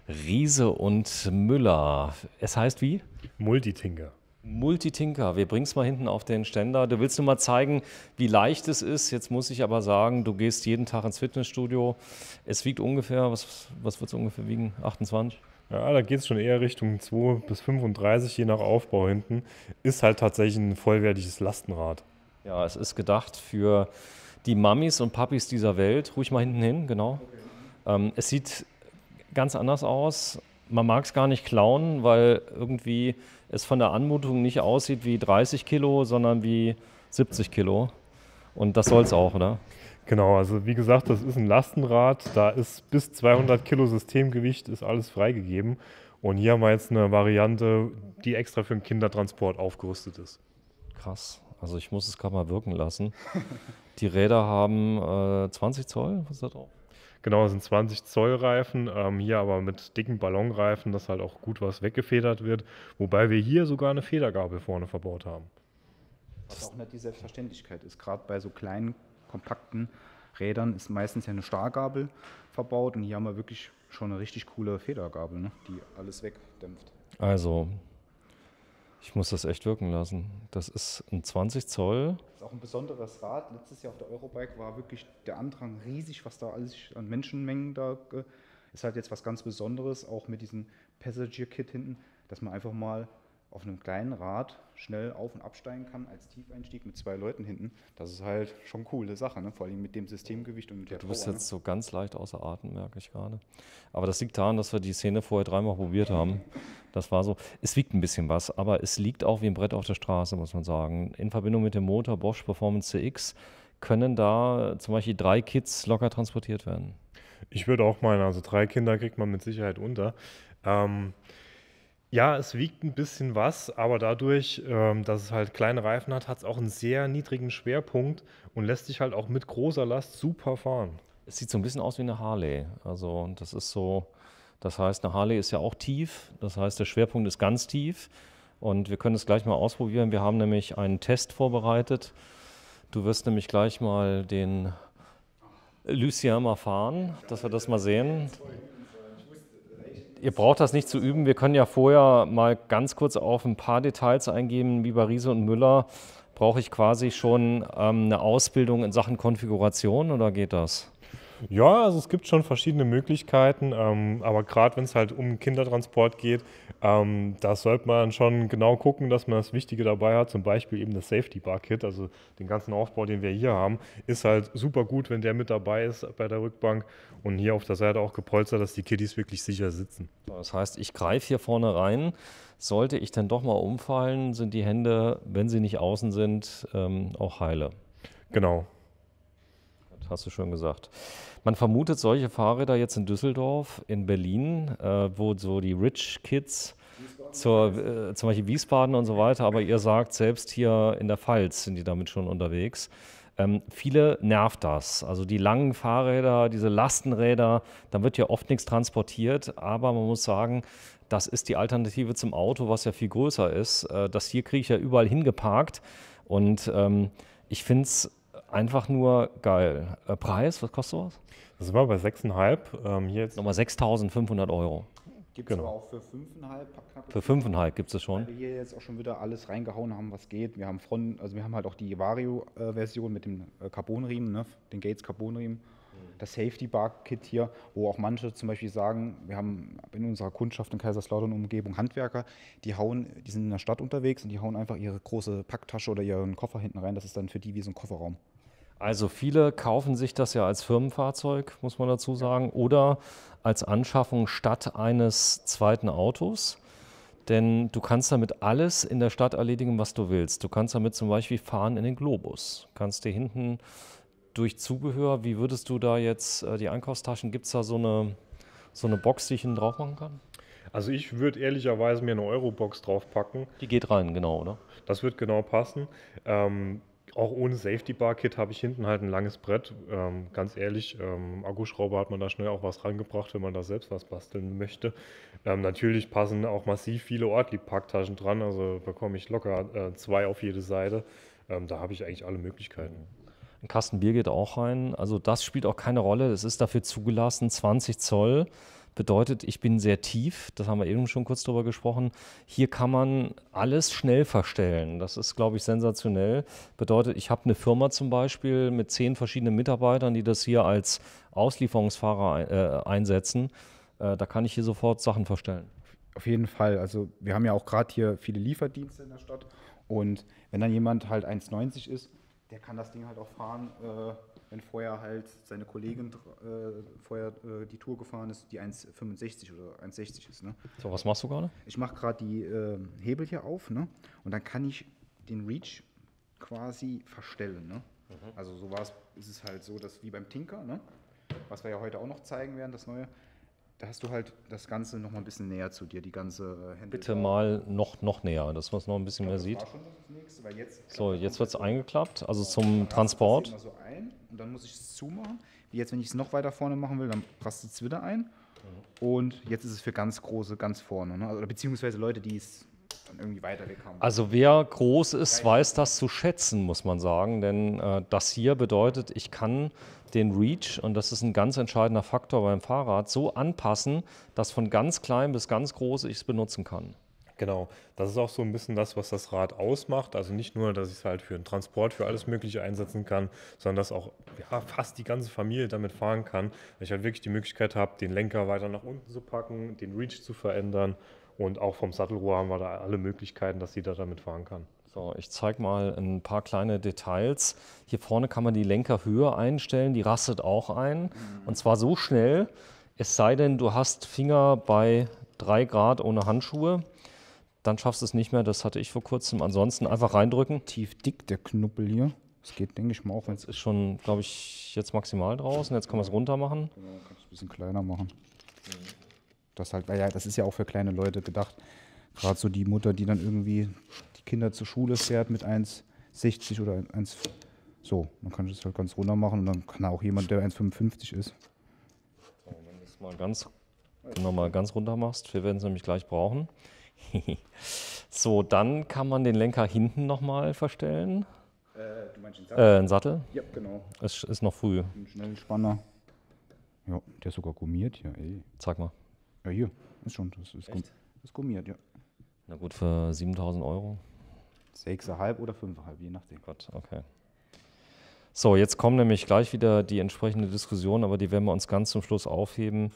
Riese und Müller. Es heißt wie? Multitinker. Multitinker. Wir bringen es mal hinten auf den Ständer. Du willst nur mal zeigen, wie leicht es ist. Jetzt muss ich aber sagen, du gehst jeden Tag ins Fitnessstudio. Es wiegt ungefähr, was wird es ungefähr wiegen? 28? Ja, da geht es schon eher Richtung 2 bis 35, je nach Aufbau hinten. Ist halt tatsächlich ein vollwertiges Lastenrad. Ja, es ist gedacht für die Mamis und Papis dieser Welt. Ruhig mal hinten hin, genau. Es sieht ganz anders aus. Man mag es gar nicht klauen, weil irgendwie es von der Anmutung nicht aussieht wie 30 Kilo, sondern wie 70 Kilo. Und das soll es auch, oder? Genau, also wie gesagt, das ist ein Lastenrad. Da ist bis 200 Kilo Systemgewicht, ist alles freigegeben. Und hier haben wir jetzt eine Variante, die extra für den Kindertransport aufgerüstet ist. Krass. Also ich muss es gerade mal wirken lassen. Die Räder haben 20 Zoll, was ist da drauf? Genau, es sind 20 Zoll Reifen, hier aber mit dicken Ballonreifen, dass halt auch gut was weggefedert wird. Wobei wir hier sogar eine Federgabel vorne verbaut haben. Was auch nicht die Selbstverständlichkeit ist. Gerade bei so kleinen, kompakten Rädern ist meistens ja eine Starrgabel verbaut und hier haben wir wirklich schon eine richtig coole Federgabel, ne, die alles wegdämpft. Also, ich muss das echt wirken lassen. Das ist ein 20 Zoll. Das ist auch ein besonderes Rad. Letztes Jahr auf der Eurobike war wirklich der Andrang riesig, was da alles an Menschenmengen da ist halt jetzt was ganz Besonderes, auch mit diesem Passenger-Kit hinten, dass man einfach mal auf einem kleinen Rad schnell auf- und absteigen kann als Tiefeinstieg mit 2 Leuten hinten. Das ist halt schon eine coole Sache, ne? Vor allem mit dem Systemgewicht und mit der Du bist Power, jetzt so ganz leicht außer Atem, merke ich gerade. Aber das liegt daran, dass wir die Szene vorher dreimal probiert haben. Das war so. Es wiegt ein bisschen was, aber es liegt auch wie ein Brett auf der Straße, muss man sagen. In Verbindung mit dem Motor Bosch Performance CX können da zum Beispiel 3 Kids locker transportiert werden. Ich würde auch meinen, also 3 Kinder kriegt man mit Sicherheit unter. Ähm, ja, es wiegt ein bisschen was, aber dadurch, dass es halt kleine Reifen hat, hat es auch einen sehr niedrigen Schwerpunkt und lässt sich halt auch mit großer Last super fahren. Es sieht so ein bisschen aus wie eine Harley. Also das ist so, das heißt, eine Harley ist ja auch tief. Das heißt, der Schwerpunkt ist ganz tief. Und wir können es gleich mal ausprobieren. Wir haben nämlich einen Test vorbereitet. Du wirst nämlich gleich mal den Lucien mal fahren, dass wir das mal sehen. Ihr braucht das nicht zu üben. Wir können ja vorher mal ganz kurz auf ein paar Details eingehen. Wie bei Riese und Müller brauche ich quasi schon eine Ausbildung in Sachen Konfiguration oder geht das? Ja, also es gibt schon verschiedene Möglichkeiten, aber gerade wenn es halt um Kindertransport geht, da sollte man schon genau gucken, dass man das Wichtige dabei hat, zum Beispiel eben das Safety Bar Kit, also den ganzen Aufbau, den wir hier haben, ist halt super gut, wenn der mit dabei ist bei der Rückbank und hier auf der Seite auch gepolstert, dass die Kiddies wirklich sicher sitzen. Das heißt, ich greife hier vorne rein. Sollte ich dann doch mal umfallen, sind die Hände, wenn sie nicht außen sind, auch heile. Genau. Das hast du schon gesagt. Man vermutet solche Fahrräder jetzt in Düsseldorf, in Berlin, wo so die Rich Kids zum Beispiel Wiesbaden und so weiter, aber ihr sagt, selbst hier in der Pfalz sind die damit schon unterwegs. Viele nervt das. Also die langen Fahrräder, diese Lastenräder, da wird ja oft nichts transportiert, aber man muss sagen, das ist die Alternative zum Auto, was ja viel größer ist. Das hier kriege ich ja überall hingeparkt und ich finde es einfach nur geil. Preis, was kostet sowas? Das sind wir bei 6,5. Hier jetzt. Nochmal 6.500 Euro. Gibt es Genau. aber auch für 5,5 knappe Für 5,5 gibt es das Weil schon. wir hier jetzt auch schon wieder alles reingehauen haben, was geht. Wir haben also wir haben halt auch die Vario-Version mit dem Carbonriemen, ne? Den Gates Carbonriemen. Das Safety Bar Kit hier, wo auch manche zum Beispiel sagen, wir haben in unserer Kundschaft in Kaiserslautern Umgebung Handwerker, die sind in der Stadt unterwegs und die hauen einfach ihre große Packtasche oder ihren Koffer hinten rein. Das ist dann für die wie so ein Kofferraum. Also viele kaufen sich das ja als Firmenfahrzeug, muss man dazu sagen, oder als Anschaffung statt eines zweiten Autos. Denn du kannst damit alles in der Stadt erledigen, was du willst. Du kannst damit zum Beispiel fahren in den Globus. Kannst dir hinten durch Zubehör, wie würdest du da jetzt die Einkaufstaschen, gibt es da so eine Box, die ich hinten drauf machen kann? Also ich würde ehrlicherweise mir eine Eurobox draufpacken. Die geht rein, genau, oder? Das wird genau passen. Auch ohne Safety Bar Kit habe ich hinten halt ein langes Brett. Ganz ehrlich, Akkuschrauber hat man da schnell auch was rangebracht, wenn man da selbst was basteln möchte. Natürlich passen auch massiv viele Ortlieb-Packtaschen dran, also bekomme ich locker 2 auf jede Seite. Da habe ich eigentlich alle Möglichkeiten. Ein Kasten Bier geht auch rein. Also das spielt auch keine Rolle. Das ist dafür zugelassen, 20 Zoll bedeutet, ich bin sehr tief, das haben wir eben schon kurz drüber gesprochen. Hier kann man alles schnell verstellen. Das ist, glaube ich, sensationell. Bedeutet, ich habe eine Firma zum Beispiel mit 10 verschiedenen Mitarbeitern, die das hier als Auslieferungsfahrer einsetzen. Da kann ich hier sofort Sachen verstellen. Auf jeden Fall. Also wir haben ja auch gerade hier viele Lieferdienste in der Stadt. Und wenn dann jemand halt 1,90 ist, der kann das Ding halt auch fahren, wenn vorher halt seine Kollegin die Tour gefahren ist, die 1,65 oder 1,60 ist. Ne? So, was machst du gerade? Ich mache gerade die Hebel hier auf, ne? Und dann kann ich den Reach quasi verstellen. Ne? Also ist es halt so, dass wie beim Tinker, ne? Was wir ja heute auch noch zeigen werden, das Neue, da hast du halt das Ganze noch mal ein bisschen näher zu dir, die ganze Hände. Bitte mal noch näher, dass man es noch ein bisschen mehr sieht. Das war schon das Nächste, weil jetzt So, jetzt wird es eingeklappt, also zum Transport. Das immer so ein und dann muss ich es zumachen. Wie jetzt, wenn ich es noch weiter vorne machen will, dann rastet es wieder ein. Und jetzt ist es für ganz große, ganz vorne. Ne? Oder beziehungsweise Leute, die es dann irgendwie weiter weg haben. Also wer groß ist, weiß das zu schätzen, muss man sagen. Denn das hier bedeutet, ich kann den Reach, und das ist ein ganz entscheidender Faktor beim Fahrrad, so anpassen, dass von ganz klein bis ganz groß ich es benutzen kann. Genau, das ist auch so ein bisschen das, was das Rad ausmacht. Also nicht nur, dass ich es halt für den Transport, für alles Mögliche einsetzen kann, sondern dass auch fast die ganze Familie damit fahren kann. Weil ich halt wirklich die Möglichkeit habe, den Lenker weiter nach unten zu packen, den Reach zu verändern. Und auch vom Sattelrohr haben wir da alle Möglichkeiten, dass jeder damit fahren kann. So, ich zeige mal ein paar kleine Details. Hier vorne kann man die Lenkerhöhe einstellen, die rastet auch ein. Und zwar so schnell, es sei denn, du hast Finger bei 3 Grad ohne Handschuhe. Dann schaffst du es nicht mehr, das hatte ich vor kurzem. Ansonsten einfach reindrücken. Tief dick, der Knuppel hier. Das geht, denke ich mal, auch wenn es Ist schon, glaube ich, jetzt maximal draußen. Jetzt kann man es runter machen. Genau, kann ich ein bisschen kleiner machen. Das halt, weil ja, das ist ja auch für kleine Leute gedacht. Gerade so die Mutter, die dann irgendwie die Kinder zur Schule fährt mit 1,60 oder 1. So, dann kann ich das halt ganz runter machen und dann kann auch jemand, der 1,55 ist. So, wenn du es mal ganz runter machst, wir werden es nämlich gleich brauchen. So, dann kann man den Lenker hinten nochmal verstellen. Du meinst den Sattel? Ein Sattel. Ja, genau. Es ist noch früh. Ein Schnellspanner. Ja, der ist sogar gummiert hier, ey. Zeig mal. Ja, hier, ist schon, das ist gummiert, ja. Na gut, für 7.000 €. 6,5 oder 5,5, je nachdem. Gott, okay. So, jetzt kommt nämlich gleich wieder die entsprechende Diskussion, aber die werden wir uns ganz zum Schluss aufheben,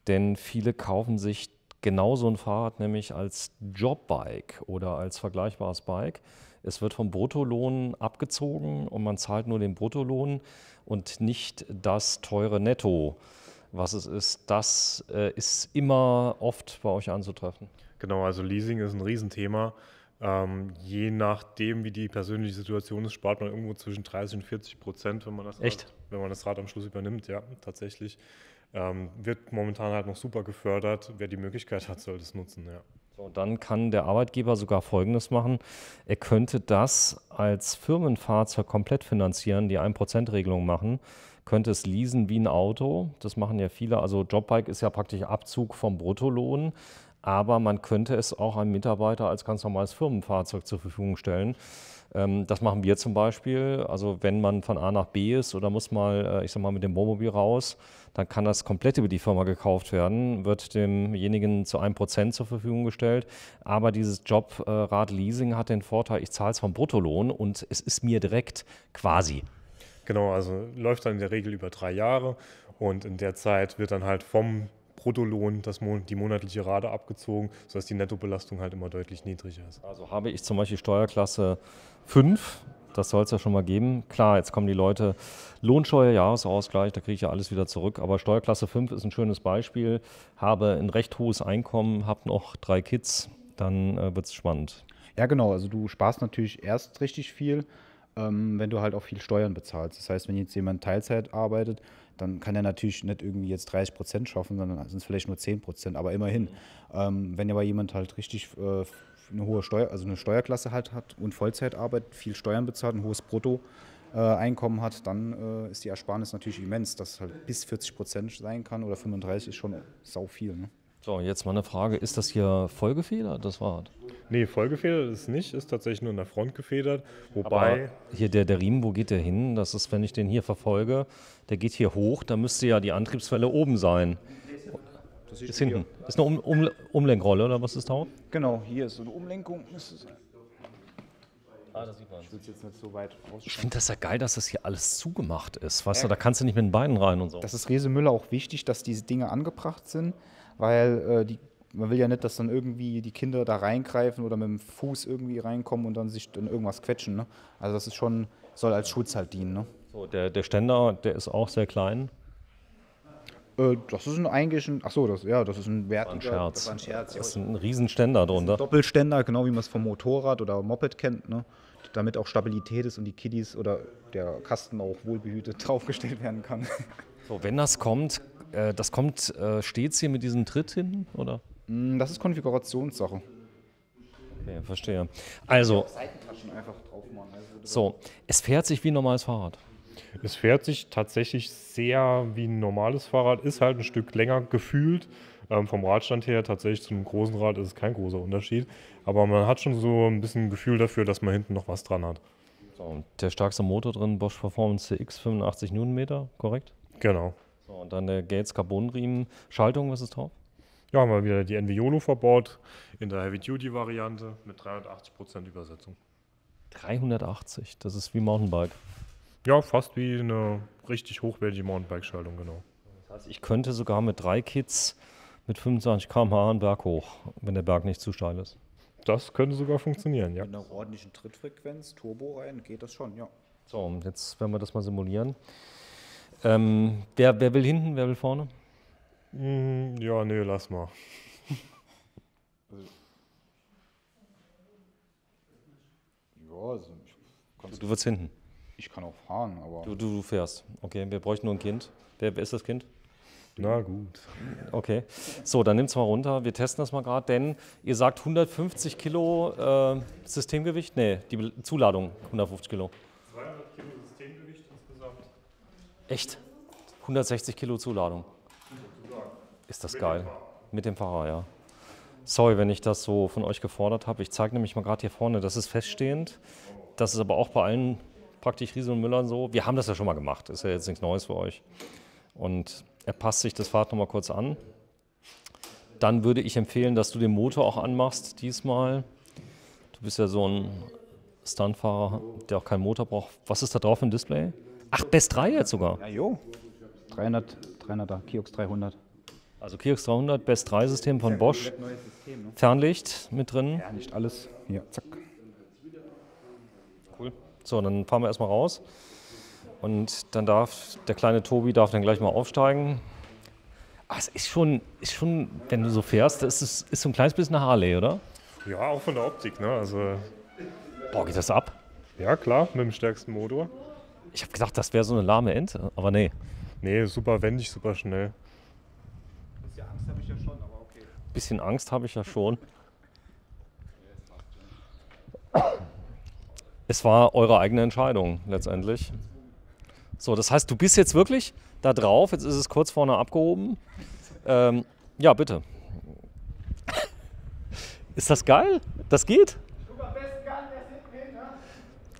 denn viele kaufen sich genau so ein Fahrrad nämlich als Jobbike oder als vergleichbares Bike. Es wird vom Bruttolohn abgezogen und man zahlt nur den Bruttolohn und nicht das teure Netto, was es ist. Das ist immer oft bei euch anzutreffen. Genau, also Leasing ist ein Riesenthema. Je nachdem, wie die persönliche Situation ist, spart man irgendwo zwischen 30% und 40%, wenn man das Rad am Schluss übernimmt. Ja, tatsächlich. Wird momentan halt noch super gefördert. Wer die Möglichkeit hat, soll das nutzen. Ja. So, dann kann der Arbeitgeber sogar Folgendes machen. Er könnte das als Firmenfahrzeug komplett finanzieren, die 1%-Regelung machen, könnte es leasen wie ein Auto. Das machen ja viele. Also Jobbike ist ja praktisch Abzug vom Bruttolohn. Aber man könnte es auch einem Mitarbeiter als ganz normales Firmenfahrzeug zur Verfügung stellen. Das machen wir zum Beispiel. Also wenn man von A nach B ist oder muss mal, ich sag mal, mit dem Wohnmobil raus, dann kann das komplett über die Firma gekauft werden, wird demjenigen zu 1% zur Verfügung gestellt. Aber dieses Jobrad-Leasing hat den Vorteil, ich zahle es vom Bruttolohn und es ist mir direkt quasi. Genau, also läuft dann in der Regel über 3 Jahre und in der Zeit wird dann halt vom Bruttolohn die monatliche Rate abgezogen, sodass die Nettobelastung halt immer deutlich niedriger ist. Also habe ich zum Beispiel Steuerklasse 5, das soll es ja schon mal geben. Klar, jetzt kommen die Leute, Lohnsteuer, Jahresausgleich, da kriege ich ja alles wieder zurück. Aber Steuerklasse 5 ist ein schönes Beispiel. Habe ein recht hohes Einkommen, habe noch 3 Kids, dann wird es spannend. Ja, genau. Also du sparst natürlich erst richtig viel, wenn du halt auch viel Steuern bezahlst. Das heißt, wenn jetzt jemand Teilzeit arbeitet, dann kann er natürlich nicht irgendwie jetzt 30% schaffen, sondern sind es vielleicht nur 10%, aber immerhin. Wenn aber jemand halt richtig eine hohe eine Steuerklasse halt hat und Vollzeit arbeitet, viel Steuern bezahlt, ein hohes Bruttoeinkommen hat, dann ist die Ersparnis natürlich immens, dass es halt bis 40% sein kann oder 35% ist schon sau viel. Ne? So, jetzt mal eine Frage, ist das hier vollgefedert, das Rad? Nee, vollgefedert ist es nicht, ist tatsächlich nur in der Front gefedert, wobei... Aber hier der Riemen, wo geht der hin? Das ist, wenn ich den hier verfolge, der geht hier hoch, da müsste ja die Antriebswelle oben sein. Das Ist hinten. Ist eine Umlenkrolle oder was ist drauf? Genau, hier ist so eine Umlenkung. Müsste sein. Ah, das sieht man. Ich will es jetzt nicht so weit Ich rausstellen. finde das ja geil, dass das hier alles zugemacht ist. Weißt du, da kannst du nicht mit den Beinen rein und so. Das ist Rese Müller auch wichtig, dass diese Dinge angebracht sind, weil man will ja nicht, dass dann irgendwie die Kinder da reingreifen oder mit dem Fuß irgendwie reinkommen und dann sich dann irgendwas quetschen. Ne? Also das ist schon, soll als Schutz halt dienen. Ne? So, der Ständer, der ist auch sehr klein. Das ist eigentlich ein, das ist ein wertiger. Ein Scherz. Das war ein Scherz. Das ist ein Riesenständer drunter. Doppelständer, genau wie man es vom Motorrad oder Moped kennt, ne? Damit auch Stabilität ist und die Kiddies oder der Kasten auch wohlbehütet draufgestellt werden kann. So, wenn das kommt stets hier mit diesem Tritt hinten, oder? Das ist Konfigurationssache. Okay, verstehe. Also, Seitentaschen einfach drauf machen. so, es fährt sich wie ein normales Fahrrad. Es fährt sich tatsächlich sehr wie ein normales Fahrrad, ist halt ein Stück länger gefühlt. Vom Radstand her tatsächlich zu einem großen Rad ist es kein großer Unterschied. Aber man hat schon so ein bisschen ein Gefühl dafür, dass man hinten noch was dran hat. So, und der stärkste Motor drin, Bosch Performance CX, 85 Newtonmeter, korrekt? Genau. So, und dann der Gates Carbonriemen. Schaltung, was ist drauf? Ja, haben wir wieder die NVIOLO verbaut in der Heavy-Duty-Variante mit 380% Übersetzung. 380, das ist wie Mountainbike. Ja, fast wie eine richtig hochwertige Mountainbike-Schaltung, genau. Das heißt, ich könnte sogar mit 3 Kits mit 25 km/h einen Berg hoch, wenn der Berg nicht zu steil ist. Das könnte sogar funktionieren, ja. Mit einer ordentlichen Trittfrequenz, Turbo rein, geht das schon, ja. So, und jetzt werden wir das mal simulieren. Wer will hinten, wer will vorne? Ja, nee, lass mal. Ja, also Du wirst hinten. ich kann auch fahren, aber Du fährst. Okay, wir bräuchten nur ein Kind. Wer ist das Kind? Na gut. Okay. So, dann nimm's mal runter. Wir testen das mal gerade, denn ihr sagt 150 Kilo Systemgewicht? Nee, die Zuladung 150 Kilo. 200 Kilo Systemgewicht insgesamt. Echt? 160 Kilo Zuladung. Ist das geil. Mit dem Fahrer, ja. Sorry, wenn ich das so von euch gefordert habe. Ich zeige nämlich mal gerade hier vorne, das ist feststehend. Das ist aber auch bei allen praktisch Riese und Müllern so. Wir haben das ja schon mal gemacht, ist ja jetzt nichts Neues für euch. Und er passt sich das Fahrrad nochmal kurz an. Dann würde ich empfehlen, dass du den Motor auch anmachst diesmal. Du bist ja so ein Stuntfahrer, der auch keinen Motor braucht. Was ist da drauf im Display? Ach, Best 3 jetzt sogar. ja, jo. 300er, Kiox 300. Also Kiox 300, Best 3 System von Bosch. Neues System, ne? Fernlicht mit drin. Ja, nicht alles. Hier, zack. Cool. So, dann fahren wir erstmal raus. Und dann darf der kleine Tobi darf dann gleich mal aufsteigen. Ah, es ist schon, wenn du so fährst, ist so ein kleines bisschen eine Harley, oder? Ja, auch von der Optik, ne? Also, Boah, geht das ab? ja klar, mit dem stärksten Motor. Ich habe gedacht, das wäre so eine lahme Ente, aber nee. Nee, super wendig, super schnell. Bisschen Angst habe ich ja schon, aber okay. Bisschen Angst habe ich ja schon. Es war eure eigene Entscheidung letztendlich. So, das heißt, du bist jetzt wirklich da drauf. Jetzt ist es kurz vorne abgehoben. Ja, bitte. Ist das geil? Das geht?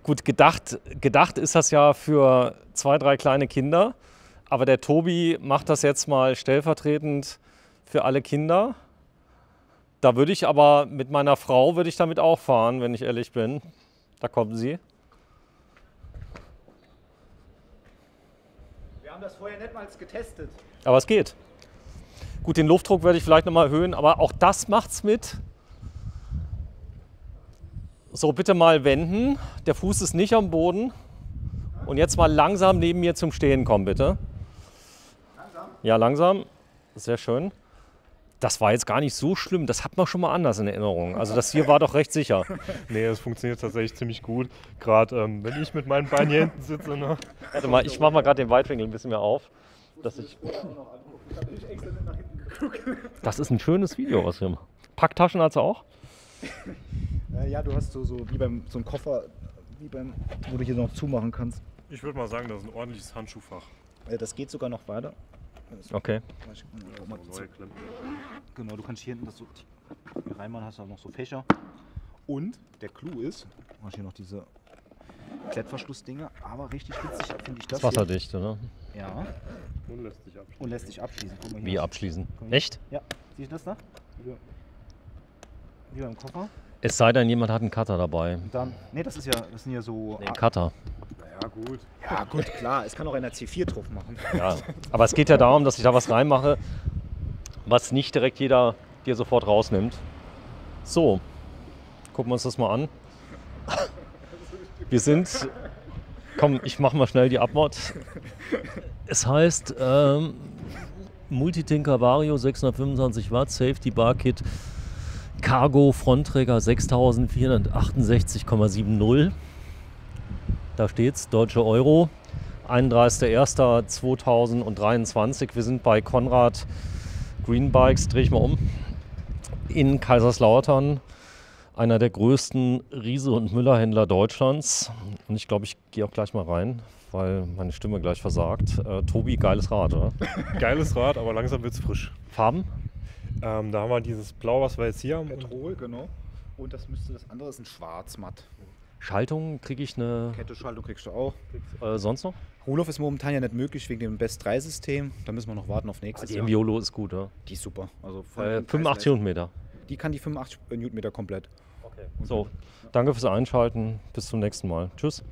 Gut, gedacht ist das ja für 2, 3 kleine Kinder. Aber der Tobi macht das jetzt mal stellvertretend für alle Kinder. Da würde ich aber mit meiner Frau würde ich damit auch fahren, wenn ich ehrlich bin. Da kommen sie. Wir haben das vorher nicht mal getestet. Aber es geht. Gut, den Luftdruck werde ich vielleicht noch mal erhöhen, aber auch das macht's mit. So, bitte mal wenden. Der Fuß ist nicht am Boden. Und jetzt mal langsam neben mir zum Stehen kommen, bitte. Langsam? Ja, langsam. Sehr schön. Das war jetzt gar nicht so schlimm. Das hat man schon mal anders in Erinnerung. Also das hier war doch recht sicher. Nee, es funktioniert tatsächlich ziemlich gut. Gerade wenn ich mit meinen Beinen hier hinten sitze. Ne? Warte mal, ich mache mal gerade den Weitwinkel ein bisschen mehr auf. Dass ich das ist ein schönes Video, was wir machen. Packtaschen also auch? Ja, du hast so wie beim so einem Koffer, wo du hier noch zumachen kannst. Ich würde mal sagen, das ist ein ordentliches Handschuhfach. Das geht sogar noch weiter. Okay. Neue Klemmen. Genau, du kannst hier hinten das so hier reinmachen, hast du auch noch so Fächer. Und der Clou ist, du hast hier noch diese Klettverschlussdinger, aber richtig witzig finde ich das Das wasserdicht, oder? hier. Ja, Und lässt sich abschließen. und lässt sich abschließen. Guck mal hier. Wie abschließen? Komm hier. Echt? Ja, siehst du das da? Wie beim Koffer. Es sei denn, jemand hat einen Cutter dabei. Und dann, nee, das sind ja so... Den Cutter. Ja, gut. Ja gut, klar, es kann auch einer C4 drauf machen. Ja. Aber es geht ja darum, dass ich da was reinmache, was nicht direkt jeder dir sofort rausnimmt. So, gucken wir uns das mal an. Wir sind... Komm, ich mache mal schnell die Abmod. Es heißt Multitinker Vario 625 Watt, Safety Bar Kit, Cargo Frontträger 6468,70. Da steht's, deutsche Euro. 31.01.2023. Wir sind bei Konrad Green Bikes, drehe ich mal um, in Kaiserslautern. Einer der größten Riese- und Müller-Händler Deutschlands. Und ich glaube, ich gehe auch gleich mal rein, weil meine Stimme gleich versagt. Tobi, geiles Rad, oder? Geiles Rad, aber langsam wird es frisch. Farben? Da haben wir dieses Blau, was wir jetzt hier haben. Petrol, genau. Und das andere ist ein Schwarz matt. Schaltung kriege ich eine. Kette-Schaltung kriegst du auch. Sonst noch? Rohloff ist momentan ja nicht möglich wegen dem Best 3-System. Da müssen wir noch warten auf nächstes Die Jahr. Mviolo ist gut, oder? Die ist super. Also von 85 Newtonmeter. Die kann die 85 Newtonmeter komplett. So, danke fürs Einschalten. Bis zum nächsten Mal. Tschüss.